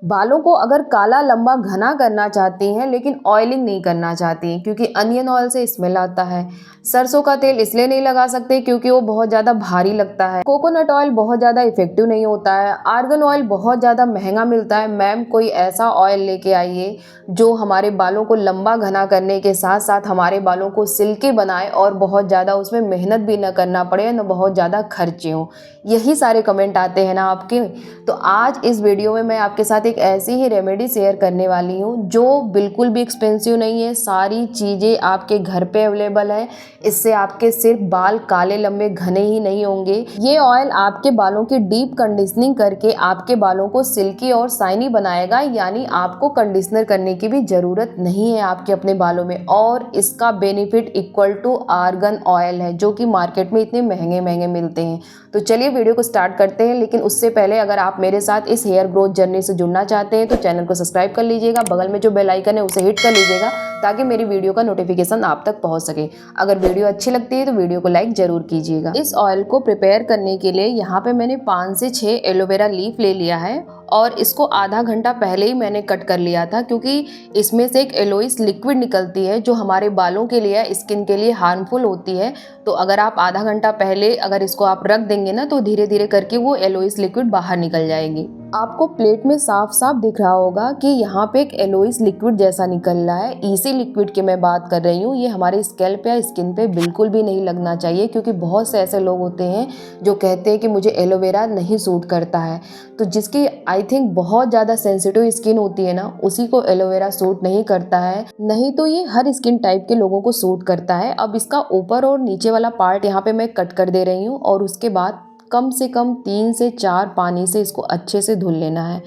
बालों को अगर काला लंबा घना करना चाहती हैं लेकिन ऑयलिंग नहीं करना चाहती हैं क्योंकि अनियन ऑयल से स्मेल आता है। सरसों का तेल इसलिए नहीं लगा सकते क्योंकि वो बहुत ज़्यादा भारी लगता है। कोकोनट ऑयल बहुत ज़्यादा इफेक्टिव नहीं होता है। आर्गन ऑयल बहुत ज़्यादा महंगा मिलता है। मैम कोई ऐसा ऑयल लेके आइए जो हमारे बालों को लंबा घना करने के साथ साथ हमारे बालों को सिल्की बनाए और बहुत ज़्यादा उसमें मेहनत भी न करना पड़े, न बहुत ज़्यादा खर्चे हों। यही सारे कमेंट आते हैं ना आपके। तो आज इस वीडियो में मैं आपके साथ एक ऐसी ही रेमेडी शेयर करने वाली हूँ जो बिल्कुल भी एक्सपेंसिव नहीं है। सारी चीज़ें आपके घर पे अवेलेबल है। इससे आपके सिर्फ बाल काले लंबे घने ही नहीं होंगे। ये ऑयल आपके बालों की डीप कंडीशनिंग करके आपके बालों को सिल्की और शाइनी बनाएगा, यानी आपको कंडीशनर करने की भी ज़रूरत नहीं है आपके अपने बालों में। और इसका benefit equal to argan oil है जो कि मार्केट में इतने महंगे महंगे मिलते हैं। तो चलिए वीडियो को स्टार्ट करते हैं, लेकिन उससे पहले अगर आप मेरे साथ इस हेयर ग्रोथ जर्नी से जुड़ना चाहते हैं तो चैनल को सब्सक्राइब कर लीजिएगा। बगल में जो बेल आइकन है उसे हिट कर लीजिएगा ताकि मेरी वीडियो का नोटिफिकेशन आप तक पहुंच सके। अगर वीडियो अच्छी लगती है तो वीडियो को लाइक जरूर कीजिएगा। इस ऑयल को प्रिपेयर करने के लिए यहाँ पे मैंने 5 से 6 एलोवेरा लीफ ले लिया है और इसको आधा घंटा पहले ही मैंने कट कर लिया था क्योंकि इसमें से एक एलोइस लिक्विड निकलती है जो हमारे बालों के लिए, स्किन के लिए हार्मफुल होती है। तो अगर आप आधा घंटा पहले अगर इसको आप रख देंगे ना तो धीरे धीरे करके वो एलोइस लिक्विड बाहर निकल जाएगी। आपको प्लेट में साफ साफ दिख रहा होगा कि यहाँ पे एक एलोइस लिक्विड जैसा निकल रहा है। इसी लिक्विड की मैं बात कर रही हूँ। ये हमारे स्कैल्प या स्किन पे बिल्कुल भी नहीं लगना चाहिए क्योंकि बहुत से ऐसे लोग होते हैं जो कहते हैं कि मुझे एलोवेरा नहीं सूट करता है। तो जिसकी आई थिंक बहुत ज़्यादा सेंसिटिव स्किन होती है ना, उसी को एलोवेरा सूट नहीं करता है। नहीं तो ये हर स्किन टाइप के लोगों को सूट करता है। अब इसका ऊपर और नीचे वाला पार्ट यहाँ पे मैं कट कर दे रही हूँ और उसके बाद कम से कम 3 से 4 पानी से इसको अच्छे से धुल लेना है।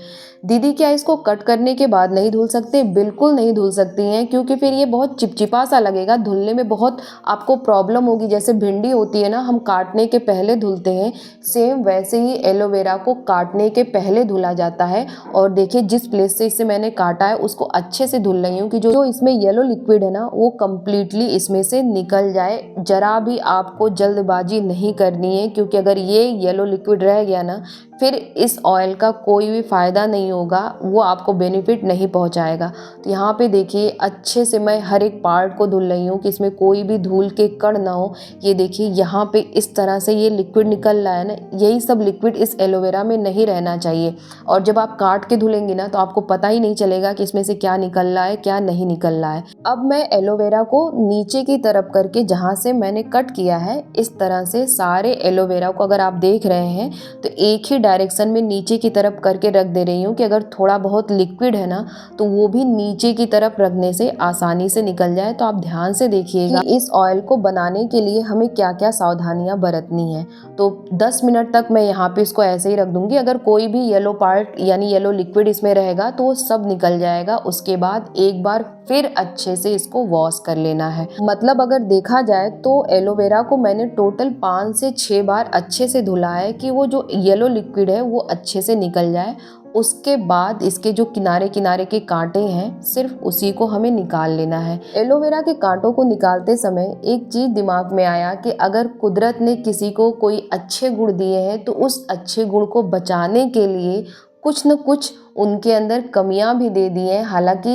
दीदी क्या इसको कट करने के बाद नहीं धुल सकते? बिल्कुल नहीं धुल सकती हैं क्योंकि फिर ये बहुत चिपचिपा सा लगेगा। धुलने में बहुत आपको प्रॉब्लम होगी। जैसे भिंडी होती है ना, हम काटने के पहले धुलते हैं, सेम वैसे ही एलोवेरा को काटने के पहले धुला जाता है। और देखिए जिस प्लेस से इसे मैंने काटा है उसको अच्छे से धुल रही हूँ कि जो इसमें येलो लिक्विड है ना वो कम्प्लीटली इसमें से निकल जाए। जरा भी आपको जल्दबाजी नहीं करनी है क्योंकि अगर ये येलो लिक्विड रह गया ना फिर इस ऑयल का कोई भी फ़ायदा नहीं होगा, वो आपको बेनिफिट नहीं पहुंचाएगा। तो यहाँ पे देखिए अच्छे से मैं हर एक पार्ट को धुल रही हूँ कि इसमें कोई भी धूल के कण ना हो। ये देखिए यहाँ पे इस तरह से ये लिक्विड निकल रहा है ना, यही सब लिक्विड इस एलोवेरा में नहीं रहना चाहिए। और जब आप काट के धुलेंगे ना तो आपको पता ही नहीं चलेगा कि इसमें से क्या निकल रहा है क्या नहीं निकल रहा है। अब मैं एलोवेरा को नीचे की तरफ करके जहाँ से मैंने कट किया है इस तरह से सारे एलोवेरा को अगर आप देख रहे हैं तो एक ही डायरेक्शन में नीचे की तरफ करके रख दे रही हूँ कि अगर थोड़ा बहुत लिक्विड है ना तो वो भी नीचे की तरफ रखने से आसानी से निकल जाए। तो आप ध्यान से देखिएगा इस ऑयल को बनाने के लिए हमें क्या क्या सावधानियां बरतनी है। तो 10 मिनट तक मैं यहाँ पे इसको ऐसे ही रख दूंगी। अगर कोई भी येलो पार्ट यानी येलो लिक्विड इसमें रहेगा तो वो सब निकल जाएगा। उसके बाद एक बार फिर अच्छे से इसको वॉश कर लेना है। मतलब अगर देखा जाए तो एलोवेरा को मैंने टोटल 5 से 6 बार अच्छे से धुला है कि वो जो येलो लिक्विड है वो अच्छे से निकल जाए। उसके बाद इसके जो किनारे किनारे के कांटे हैं सिर्फ उसी को हमें निकाल लेना है। एलोवेरा के कांटों को निकालते समय एक चीज़ दिमाग में आया कि अगर कुदरत ने किसी को कोई अच्छे गुण दिए हैं तो उस अच्छे गुण को बचाने के लिए कुछ न कुछ उनके अंदर कमियां भी दे दी हैं। हालांकि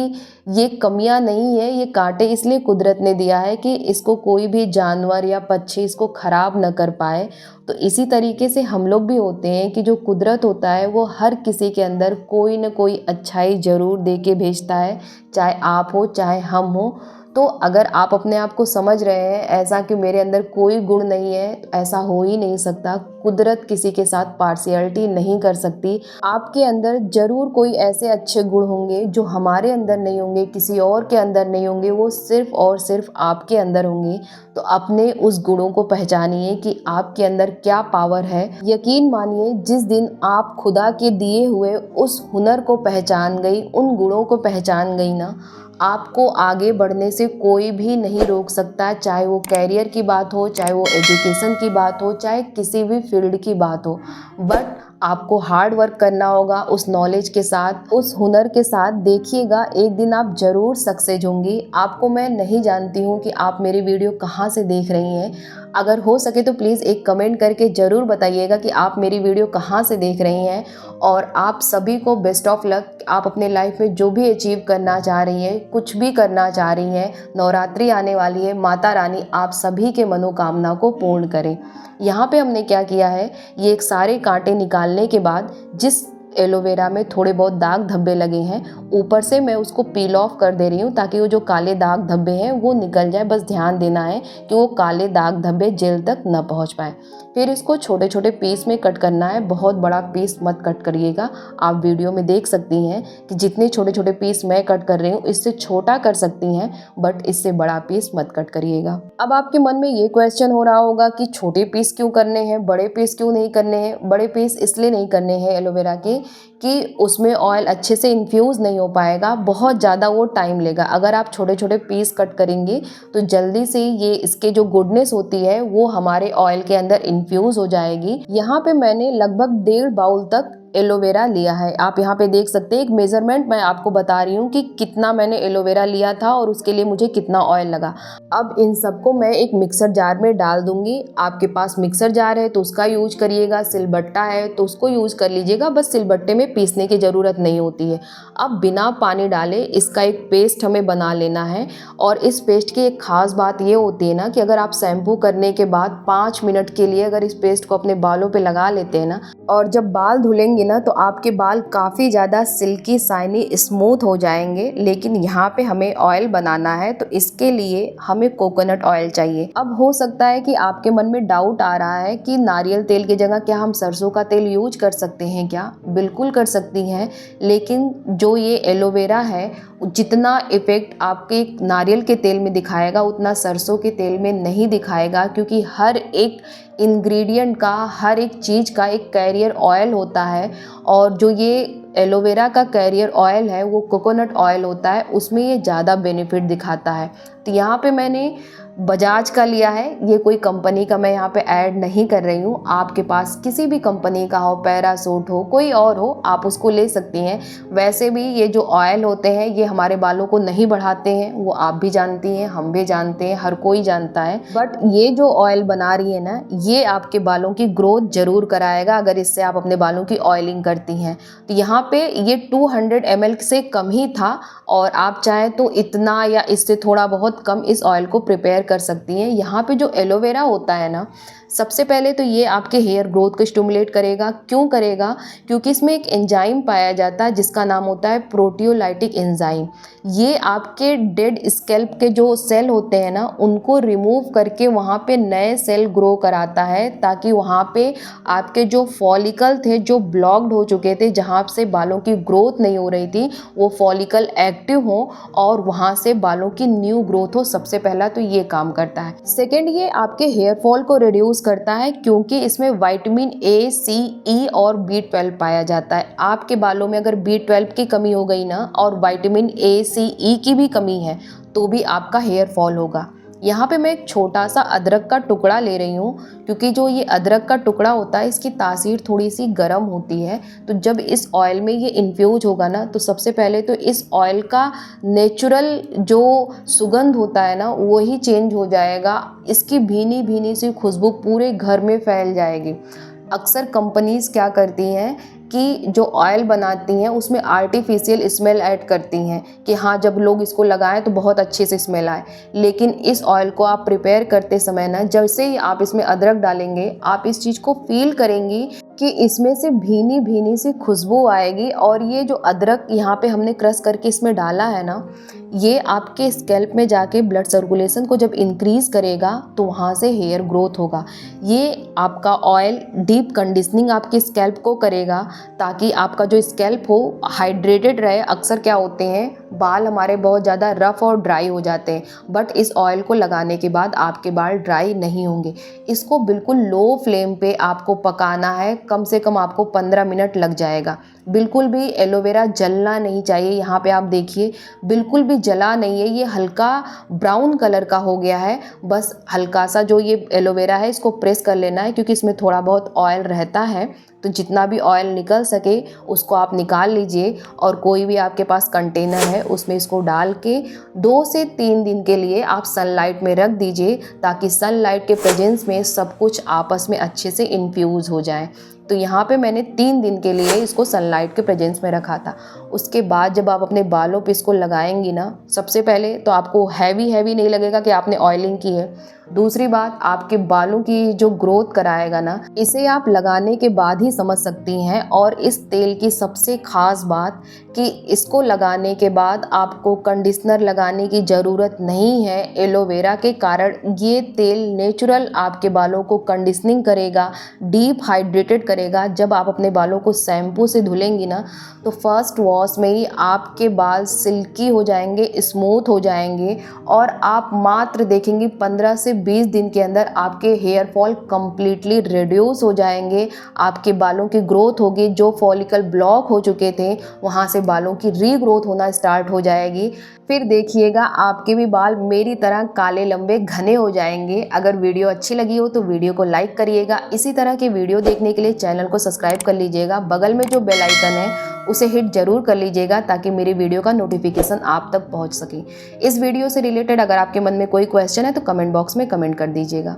ये कमियां नहीं है, ये कांटे इसलिए कुदरत ने दिया है कि इसको कोई भी जानवर या पक्षी इसको खराब न कर पाए। तो इसी तरीके से हम लोग भी होते हैं कि जो कुदरत होता है वो हर किसी के अंदर कोई न कोई अच्छाई ज़रूर दे के भेजता है, चाहे आप हो चाहे हम हो। तो अगर आप अपने आप को समझ रहे हैं ऐसा कि मेरे अंदर कोई गुण नहीं है, ऐसा हो ही नहीं सकता। कुदरत किसी के साथ पार्शियलिटी नहीं कर सकती। आपके अंदर ज़रूर कोई ऐसे अच्छे गुण होंगे जो हमारे अंदर नहीं होंगे, किसी और के अंदर नहीं होंगे, वो सिर्फ और सिर्फ आपके अंदर होंगे। तो अपने उस गुणों को पहचानिए कि आपके अंदर क्या पावर है। यकीन मानिए जिस दिन आप खुदा के दिए हुए उस हुनर को पहचान गई, उन गुणों को पहचान गई ना, आपको आगे बढ़ने से कोई भी नहीं रोक सकता। चाहे वो कैरियर की बात हो, चाहे वो एजुकेशन की बात हो, चाहे किसी भी फील्ड की बात हो। बट आपको हार्ड वर्क करना होगा उस नॉलेज के साथ, उस हुनर के साथ। देखिएगा एक दिन आप ज़रूर सक्सेस होंगी। आपको मैं नहीं जानती हूँ कि आप मेरी वीडियो कहाँ से देख रही हैं। अगर हो सके तो प्लीज़ एक कमेंट करके ज़रूर बताइएगा कि आप मेरी वीडियो कहाँ से देख रही हैं। और आप सभी को बेस्ट ऑफ लक। आप अपने लाइफ में जो भी अचीव करना चाह रही हैं, कुछ भी करना चाह रही हैं, नवरात्रि आने वाली है, माता रानी आप सभी के मनोकामना को पूर्ण करें। यहाँ पे हमने क्या किया है, ये एक सारे कांटे निकालने के बाद जिस एलोवेरा में थोड़े बहुत दाग धब्बे लगे हैं, ऊपर से मैं उसको पील ऑफ कर दे रही हूँ ताकि वो जो काले दाग धब्बे हैं वो निकल जाए। बस ध्यान देना है कि वो काले दाग धब्बे जेल तक न पहुँच पाए। फिर इसको छोटे छोटे पीस में कट करना है, बहुत बड़ा पीस मत कट करिएगा। आप वीडियो में देख सकती हैं कि जितने छोटे छोटे पीस मैं कट कर रही हूँ इससे छोटा कर सकती हैं, बट इससे बड़ा पीस मत कट करिएगा। अब आपके मन में ये क्वेश्चन हो रहा होगा कि छोटे पीस क्यों करने हैं, बड़े पीस क्यों नहीं करने हैं। बड़े पीस इसलिए नहीं करने हैं एलोवेरा के कि उसमें ऑयल अच्छे से इन्फ्यूज़ नहीं हो पाएगा, बहुत ज़्यादा वो टाइम लेगा। अगर आप छोटे छोटे पीस कट करेंगे तो जल्दी से ये इसके जो गुडनेस होती है वो हमारे ऑयल के अंदर इन्फ्यूज़ हो जाएगी। यहाँ पे मैंने लगभग 1.5 बाउल तक एलोवेरा लिया है। आप यहाँ पे देख सकते हैं, एक मेज़रमेंट मैं आपको बता रही हूँ कि कितना मैंने एलोवेरा लिया था और उसके लिए मुझे कितना ऑयल लगा। अब इन सबको मैं एक मिक्सर जार में डाल दूंगी। आपके पास मिक्सर जार है तो उसका यूज करिएगा, सिलबट्टा है तो उसको यूज कर लीजिएगा, बस सिलबट्टे में पीसने की ज़रूरत नहीं होती है। अब बिना पानी डाले इसका एक पेस्ट हमें बना लेना है। और इस पेस्ट की एक ख़ास बात ये होती है ना कि अगर आप शैम्पू करने के बाद 5 मिनट के लिए अगर इस पेस्ट को अपने बालों पे लगा लेते हैं ना, और जब बाल धुलेंगे ना तो आपके बाल काफ़ी ज़्यादा सिल्की शाइनी स्मूथ हो जाएंगे। लेकिन यहाँ पे हमें ऑयल बनाना है तो इसके लिए हमें कोकोनट ऑयल चाहिए। अब हो सकता है कि आपके मन में डाउट आ रहा है कि नारियल तेल की जगह क्या हम सरसों का तेल यूज कर सकते हैं क्या? बिल्कुल कर सकती हैं, लेकिन जो ये एलोवेरा है जितना इफ़ेक्ट आपके नारियल के तेल में दिखाएगा उतना सरसों के तेल में नहीं दिखाएगा, क्योंकि हर एक इंग्रेडिएंट का, हर एक चीज़ का एक कैरियर ऑयल होता है। और जो ये एलोवेरा का कैरियर ऑयल है वो कोकोनट ऑयल होता है, उसमें ये ज़्यादा बेनिफिट दिखाता है। तो यहाँ पे मैंने बजाज का लिया है, ये कोई कंपनी का मैं यहाँ पे ऐड नहीं कर रही हूँ। आपके पास किसी भी कंपनी का हो, पैरासूट हो, कोई और हो, आप उसको ले सकती हैं। वैसे भी ये जो ऑयल होते हैं ये हमारे बालों को नहीं बढ़ाते हैं, वो आप भी जानती हैं, हम भी जानते हैं, हर कोई जानता है। बट ये जो ऑयल बना रही है ना, ये आपके बालों की ग्रोथ जरूर कराएगा अगर इससे आप अपने बालों की ऑयलिंग करती हैं। तो यहाँ पे ये 200 ml से कम ही था, और आप चाहें तो इतना या इससे थोड़ा बहुत कम इस ऑयल को प्रिपेयर कर सकती हैं। यहाँ पे जो एलोवेरा होता है ना, सबसे पहले तो ये आपके हेयर ग्रोथ को स्टिमुलेट करेगा। क्यों करेगा? क्योंकि इसमें एक एंजाइम पाया जाता है जिसका नाम होता है प्रोटियोलाइटिक एंजाइम। ये आपके डेड स्कैल्प के जो सेल होते हैं ना उनको रिमूव करके वहाँ पे नए सेल ग्रो कराता है, ताकि वहाँ पे आपके जो फॉलिकल थे जो ब्लॉक्ड हो चुके थे, जहाँ से बालों की ग्रोथ नहीं हो रही थी, वो फॉलिकल एक्टिव हो और वहाँ से बालों की न्यू ग्रोथ हो। सबसे पहला तो ये काम करता है। सेकेंड, ये आपके हेयर फॉल को रिड्यूस करता है, क्योंकि इसमें विटामिन ए, सी, ई और B12 पाया जाता है। आपके बालों में अगर B12 की कमी हो गई ना और विटामिन ए, सी, ई की भी कमी है तो भी आपका हेयर फॉल होगा। यहाँ पे मैं एक छोटा सा अदरक का टुकड़ा ले रही हूँ, क्योंकि जो ये अदरक का टुकड़ा होता है इसकी तासीर थोड़ी सी गर्म होती है। तो जब इस ऑयल में ये इन्फ्यूज होगा ना तो सबसे पहले तो इस ऑयल का नेचुरल जो सुगंध होता है ना वही चेंज हो जाएगा। इसकी भीनी भीनी सी खुशबू पूरे घर में फैल जाएगी। अक्सर कंपनीज़ क्या करती हैं कि जो ऑयल बनाती हैं उसमें आर्टिफिशियल स्मेल ऐड करती हैं कि हाँ जब लोग इसको लगाएं तो बहुत अच्छे से स्मेल आए। लेकिन इस ऑयल को आप प्रिपेयर करते समय ना, जैसे ही आप इसमें अदरक डालेंगे आप इस चीज़ को फील करेंगी कि इसमें से भीनी भीनी सी खुशबू आएगी। और ये जो अदरक यहाँ पे हमने क्रश करके इसमें डाला है ना, ये आपके स्कैल्प में जाके ब्लड सर्कुलेशन को जब इंक्रीज़ करेगा तो वहाँ से हेयर ग्रोथ होगा। ये आपका ऑयल डीप कंडीशनिंग आपके स्कैल्प को करेगा, ताकि आपका जो स्कैल्प हो हाइड्रेटेड रहे। अक्सर क्या होते हैं, बाल हमारे बहुत ज़्यादा रफ़ और ड्राई हो जाते हैं, बट इस ऑयल को लगाने के बाद आपके बाल ड्राई नहीं होंगे। इसको बिल्कुल लो फ्लेम पे आपको पकाना है, कम से कम आपको 15 मिनट लग जाएगा। बिल्कुल भी एलोवेरा जलना नहीं चाहिए। यहाँ पे आप देखिए बिल्कुल भी जला नहीं है, ये हल्का ब्राउन कलर का हो गया है। बस हल्का सा जो ये एलोवेरा है इसको प्रेस कर लेना है, क्योंकि इसमें थोड़ा बहुत ऑयल रहता है, तो जितना भी ऑयल निकल सके उसको आप निकाल लीजिए। और कोई भी आपके पास कंटेनर है उसमें इसको डाल के 2 से 3 दिन के लिए आप सनलाइट में रख दीजिए, ताकि सनलाइट के प्रेजेंस में सब कुछ आपस में अच्छे से इन्फ्यूज़ हो जाए। तो यहाँ पे मैंने 3 दिन के लिए इसको सनलाइट के प्रेजेंस में रखा था। उसके बाद जब आप अपने बालों पे इसको लगाएंगी ना, सबसे पहले तो आपको हैवी नहीं लगेगा कि आपने ऑयलिंग की है। दूसरी बात, आपके बालों की जो ग्रोथ कराएगा ना, इसे आप लगाने के बाद ही समझ सकती हैं। और इस तेल की सबसे ख़ास बात कि इसको लगाने के बाद आपको कंडीशनर लगाने की ज़रूरत नहीं है। एलोवेरा के कारण ये तेल नेचुरल आपके बालों को कंडीशनिंग करेगा, डीप हाइड्रेटेड करेगा। जब आप अपने बालों को शैम्पू से धुलेंगी ना, तो फर्स्ट वॉश में ही आपके बाल सिल्की हो जाएंगे, स्मूथ हो जाएंगे। और आप मात्र देखेंगी 15 से 20 दिन के अंदर आपके हेयर फॉल कम्प्लीटली रिड्यूस हो जाएंगे। आपके बालों की ग्रोथ होगी, जो फॉलिकल ब्लॉक हो चुके थे वहाँ से बालों की रीग्रोथ होना स्टार्ट हो जाएगी। फिर देखिएगा आपके भी बाल मेरी तरह काले लंबे घने हो जाएंगे। अगर वीडियो अच्छी लगी हो तो वीडियो को लाइक करिएगा। इसी तरह के वीडियो देखने के लिए चैनल को सब्सक्राइब कर लीजिएगा। बगल में जो बेल आइकन है उसे हिट जरूर कर लीजिएगा, ताकि मेरी वीडियो का नोटिफिकेशन आप तक पहुंच सके। इस वीडियो से रिलेटेड अगर आपके मन में कोई क्वेश्चन है तो कमेंट बॉक्स में कमेंट कर दीजिएगा।